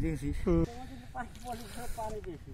দেখছিস পানি বেশি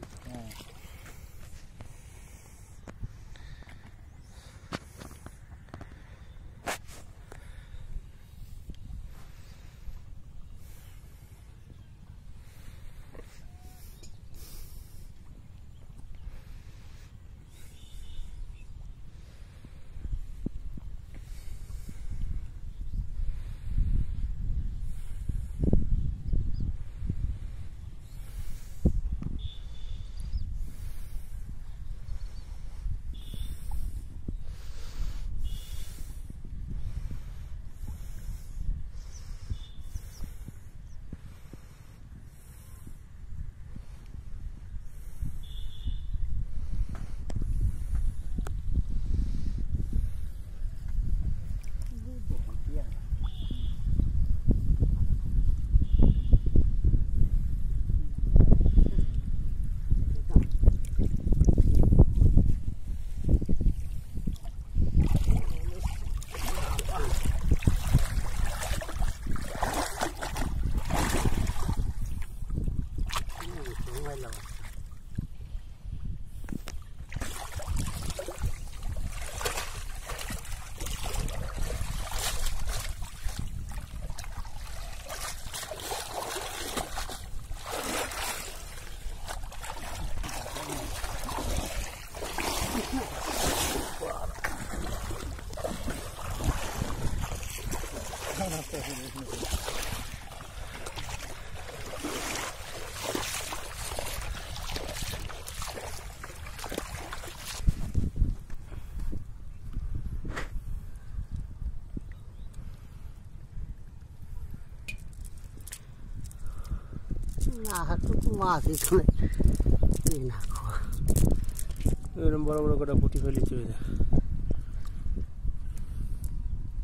এরকম বড় বড় কটা পুঁটি ফেলেছি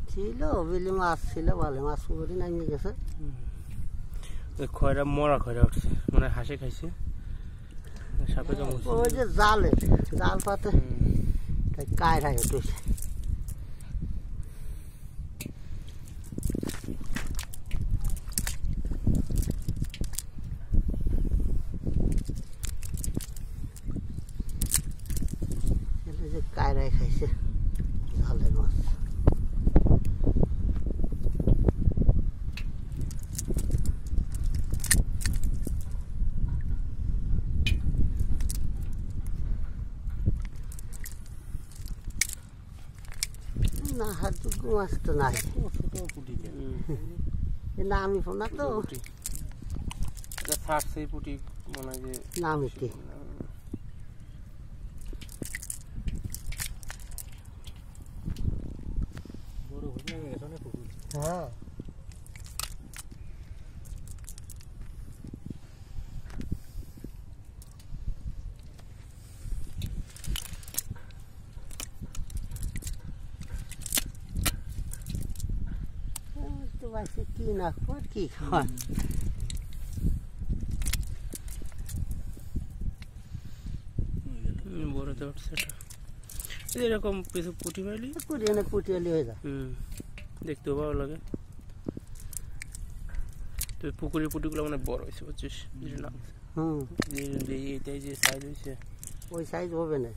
ছিল বিলি মাছ ছিল ভালো মাছ পুকুরি নামিয়ে গেছে খয়রা মরা খয়রা উঠছে মানে হাসে খাইছে সাপে কামড়ছে ওই যে জাল পাতে কায়রা উঠেছে কায়রায় খাইছে জালের মাছ না হাতটুকু মাছ তো নাই নামি ফোনা তো থাকছে পুঁটি মনে হয় যে নামিতে হ্যাঁ তো বাসে কি না কি খাওয়া বড় তো উঠছে এরকম কিছু পুঁটি পাইলি পুটিয়ালি হয়ে যায় দেখতেও ভালো লাগে তো পুকুরের পুঁটিগুলো মানে বড় হয়েছে বুঝছিস এইটাই যে সাইজ হয়েছে ওই সাইজ হবে না